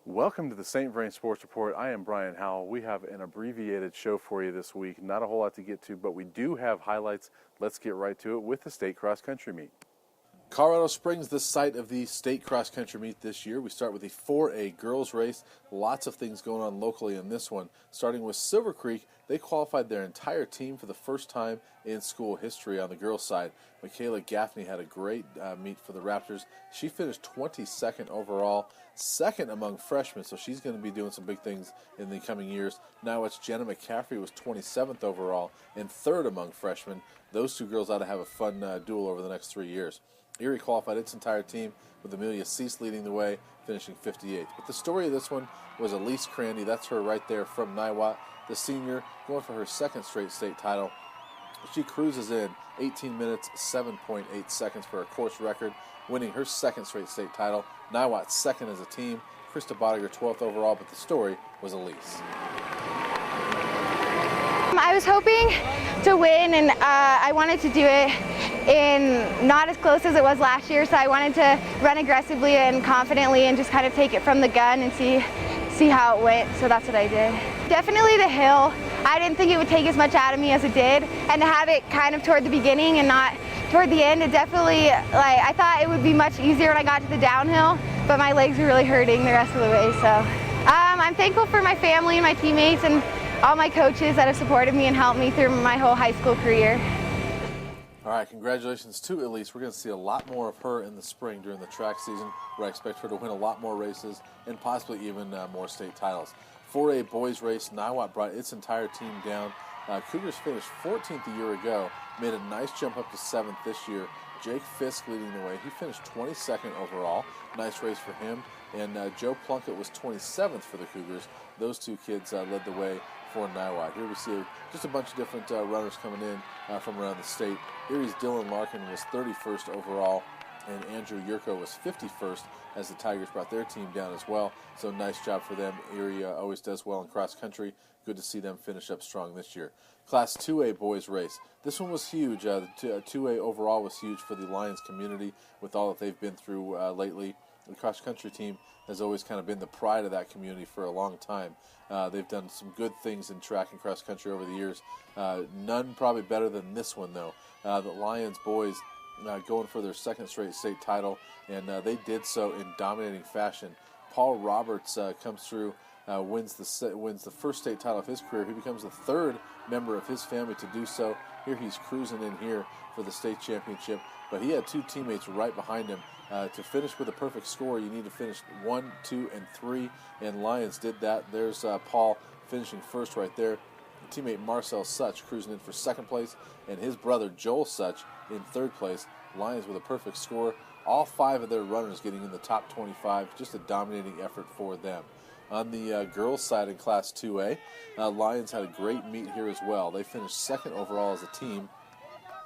Welcome to the St. Vrain Sports Report. I am Brian Howell. We have an abbreviated show for you this week. Not a whole lot to get to, but we do have highlights. Let's get right to it with the state cross country meet. Colorado Springs, the site of the state cross country meet this year. We start with the 4A girls race. Lots of things going on locally in this one. Starting with Silver Creek, they qualified their entire team for the first time in school history on the girls' side. Michaela Gaffney had a great meet for the Raptors. She finished 22nd overall, second among freshmen, so she's going to be doing some big things in the coming years. Now it's Jenna McCaffrey was 27th overall and third among freshmen. Those two girls ought to have a fun duel over the next 3 years. Erie qualified its entire team with Amelia Cease leading the way, finishing 58th. But the story of this one was Elise Crandy. That's her right there from Niwot, the senior, going for her second straight state title. She cruises in 18 minutes, 7.8 seconds for a course record, winning her second straight state title. Niwot second as a team. Krista Bodiger 12th overall, but the story was Elise. I was hoping to win, and I wanted to do it in not as close as it was last year, so I wanted to run aggressively and confidently and just kind of take it from the gun and see how it went, so that's what I did. Definitely the hill. I didn't think it would take as much out of me as it did, and to have it kind of toward the beginning and not toward the end, it definitely, I thought it would be much easier when I got to the downhill, but my legs were really hurting the rest of the way, so. I'm thankful for my family and my teammates and all my coaches that have supported me and helped me through my whole high school career. All right, congratulations to Elise. We're going to see a lot more of her in the spring during the track season, where I expect her to win a lot more races and possibly even more state titles. 4A boys race, Niwot brought its entire team down. Cougars finished 14th a year ago, made a nice jump up to 7th this year. Jake Fisk leading the way. He finished 22nd overall. Nice race for him. And Joe Plunkett was 27th for the Cougars. Those two kids led the way for Niwot. Here we see just a bunch of different runners coming in from around the state. Erie's Dylan Larkin was 31st overall, and Andrew Yurko was 51st as the Tigers brought their team down as well. So nice job for them. Erie always does well in cross country. Good to see them finish up strong this year. Class 2A boys race. This one was huge. The 2A overall was huge for the Lions community with all that they've been through lately. The cross country team has always kind of been the pride of that community for a long time. They've done some good things in track and cross country over the years. None probably better than this one, though. The Lions boys going for their second straight state title, and they did so in dominating fashion. Paul Roberts comes through, wins the first state title of his career. He becomes the third member of his family to do so. Here he's cruising in here for the state championship, but he had two teammates right behind him. To finish with a perfect score, you need to finish 1, 2, and 3, and Lions did that. There's Paul finishing first right there. Teammate Marcel Such cruising in for second place, and his brother Joel Such in third place. Lions with a perfect score. All 5 of their runners getting in the top 25. Just a dominating effort for them. On the girls' side in Class 2A, Lions had a great meet here as well. They finished second overall as a team.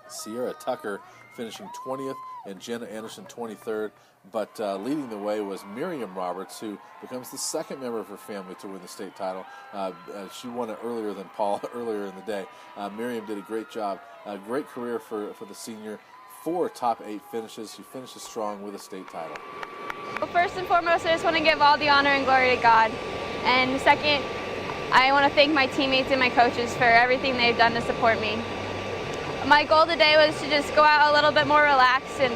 Sierra Tucker finishing 20th and Jenna Anderson 23rd. But leading the way was Miriam Roberts, who becomes the second member of her family to win the state title. She won it earlier than Paul earlier in the day. Miriam did a great job. A great career for the senior. 4 top 8 finishes. She finishes strong with a state title. Well, first and foremost, I just want to give all the honor and glory to God. And second, I want to thank my teammates and my coaches for everything they've done to support me. My goal today was to just go out a little bit more relaxed and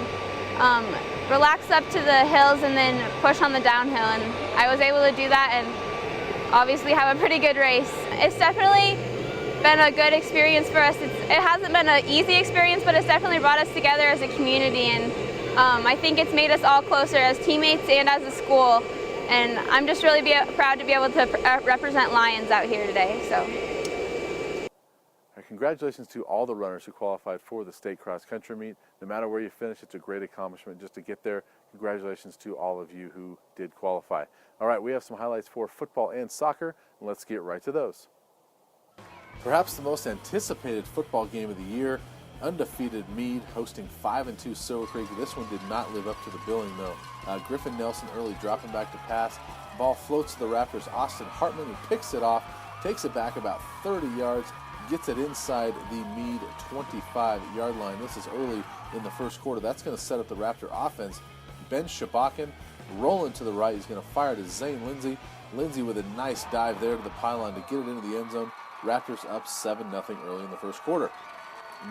relax up to the hills and then push on the downhill. And I was able to do that and obviously have a pretty good race. It's definitely been a good experience for us. It hasn't been an easy experience, but it's definitely brought us together as a community. And I think it's made us all closer as teammates and as a school. And I'm just really proud to be able to represent Lions out here today. So. Congratulations to all the runners who qualified for the state cross country meet. No matter where you finish, it's a great accomplishment just to get there. Congratulations to all of you who did qualify. All right, we have some highlights for football and soccer, and let's get right to those. Perhaps the most anticipated football game of the year, undefeated Meade hosting 5-2 Silver Creek. This one did not live up to the billing, though. Griffin Nelson early dropping back to pass. Ball floats to the Raptors' Austin Hartman, who picks it off, takes it back about 30 yards, gets it inside the Meade 25-yard line. This is early in the first quarter. That's going to set up the Raptor offense. Ben Shabakin rolling to the right. He's going to fire to Zane Lindsay. Lindsay with a nice dive there to the pylon to get it into the end zone. Raptors up 7-0 early in the first quarter.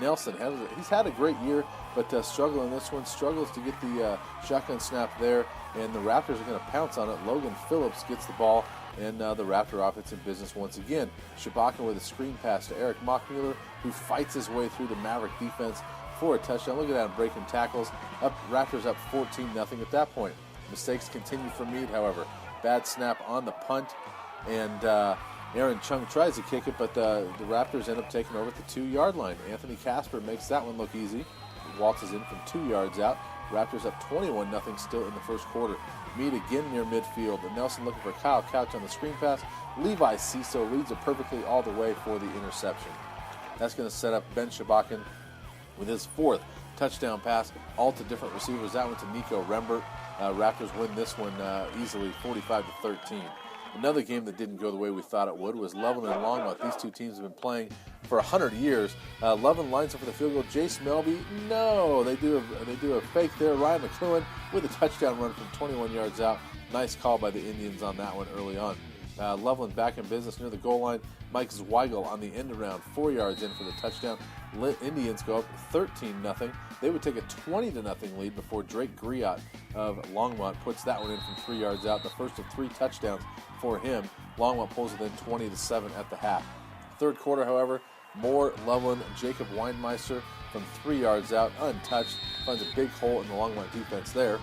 Nelson, he's had a great year, but struggling this one, struggles to get the shotgun snap there, and the Raptors are going to pounce on it. Logan Phillips gets the ball, and the Raptor offense in business once again. Shabakin with a screen pass to Eric Mockmuller, who fights his way through the Maverick defense for a touchdown. Look at that, breaking tackles. Raptors up 14-0 at that point. Mistakes continue for Meade, however. Bad snap on the punt, and Aaron Chung tries to kick it, but the Raptors end up taking over at the 2-yard line. Anthony Casper makes that one look easy. Waltzes in from 2 yards out. Raptors up 21-0 still in the first quarter. Meade again near midfield. Nelson looking for Kyle Couch on the screen pass. Levi Ciso reads it perfectly all the way for the interception. That's going to set up Ben Shabakin with his 4th touchdown pass, all to different receivers. That one to Nico Rembert. Raptors win this one easily, 45-13. Another game that didn't go the way we thought it would was Loveland and Longmont. These two teams have been playing for 100 years. Loveland lines up for the field goal. Jace Melby, no, they do a fake there. Ryan McLuhan with a touchdown run from 21 yards out. Nice call by the Indians on that one early on. Loveland back in business near the goal line. Mike Zweigel on the end around, 4 yards in for the touchdown. Indians go up 13-0. They would take a 20-0 lead before Drake Griot of Longmont puts that one in from 3 yards out. The first of 3 touchdowns for him. Longmont pulls it in 20-7 at the half. Third quarter, however, more Loveland. Jacob Weinmeister from 3 yards out, untouched, finds a big hole in the Longmont defense there.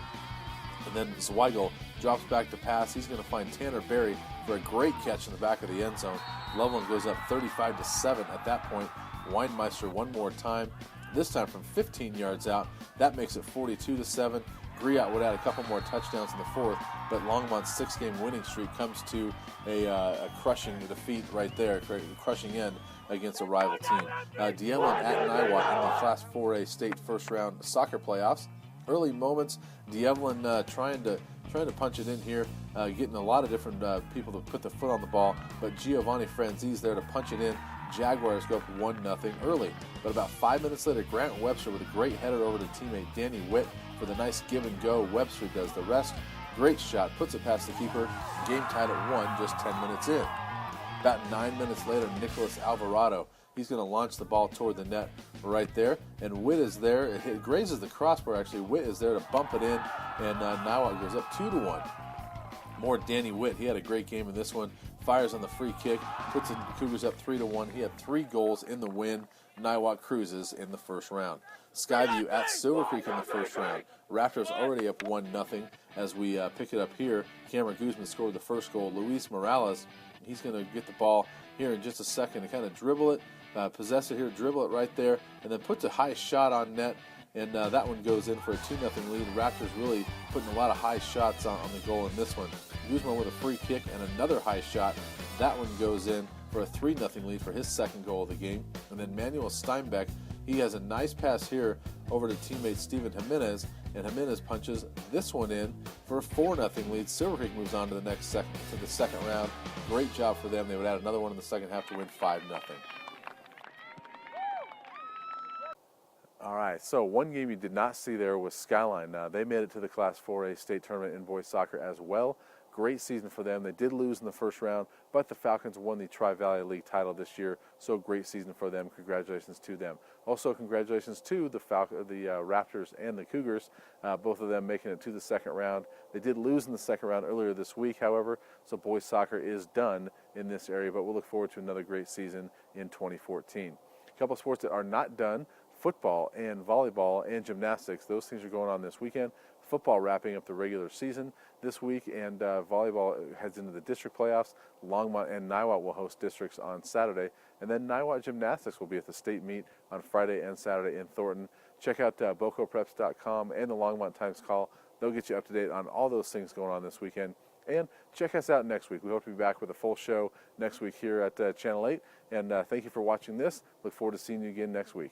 And then Zweigel drops back to pass. He's going to find Tanner Berry for a great catch in the back of the end zone. Loveland goes up 35-7 at that point. Weinmeister one more time, this time from 15 yards out. That makes it 42-7. Griot would add a couple more touchdowns in the fourth, but Longmont's 6-game winning streak comes to a crushing defeat right there, crushing end against a rival team. Diemlin at Niwot in the Class 4A state first-round soccer playoffs. Early moments, Diemlin trying to punch it in here, getting a lot of different people to put their foot on the ball, but Giovanni Franzese there to punch it in. Jaguars go up 1-0 early. But about 5 minutes later, Grant Webster with a great header over to teammate Danny Witt for the nice give and go. Webster does the rest. Great shot, puts it past the keeper. Game tied at 1 just 10 minutes in. About 9 minutes later, Nicholas Alvarado, he's going to launch the ball toward the net right there. And Witt is there. It grazes the crossbar, actually. Witt is there to bump it in. And now it goes up 2-1. More Danny Witt. He had a great game in this one. Fires on the free kick, puts the Cougars up 3-1. He had 3 goals in the win. Niwot cruises in the first round. Skyview at Silver Creek in the first round. Raptors already up 1-0 as we pick it up here. Cameron Guzman scored the first goal. Luis Morales, he's going to get the ball here in just a second to kind of dribble it, possess it here, dribble it right there, and then puts a high shot on net. And that one goes in for a 2-0 lead. Raptors really putting a lot of high shots on the goal in this one. Guzman with a free kick and another high shot. That one goes in for a 3-0 lead for his second goal of the game. And then Manuel Steinbeck, he has a nice pass here over to teammate Steven Jimenez, and Jimenez punches this one in for a 4-0 lead. Silver Creek moves on to the second round. Great job for them. They would add another one in the second half to win 5-0. All right, so one game you did not see there was Skyline. They made it to the Class 4A state tournament in boys soccer as well. Great season for them. They did lose in the first round, but the Falcons won the Tri-Valley League title this year, so great season for them. Congratulations to them. Also, congratulations to the Raptors and the Cougars, both of them making it to the second round. They did lose in the second round earlier this week, however, so boys soccer is done in this area, but we'll look forward to another great season in 2014. A couple of sports that are not done: football and volleyball and gymnastics. Those things are going on this weekend. Football wrapping up the regular season this week, and volleyball heads into the district playoffs. Longmont and Niwot will host districts on Saturday, and then Niwot gymnastics will be at the state meet on Friday and Saturday in Thornton. Check out bocopreps.com and the Longmont Times Call. They'll get you up to date on all those things going on this weekend. And check us out next week. We hope to be back with a full show next week here at Channel 8. And thank you for watching this. Look forward to seeing you again next week.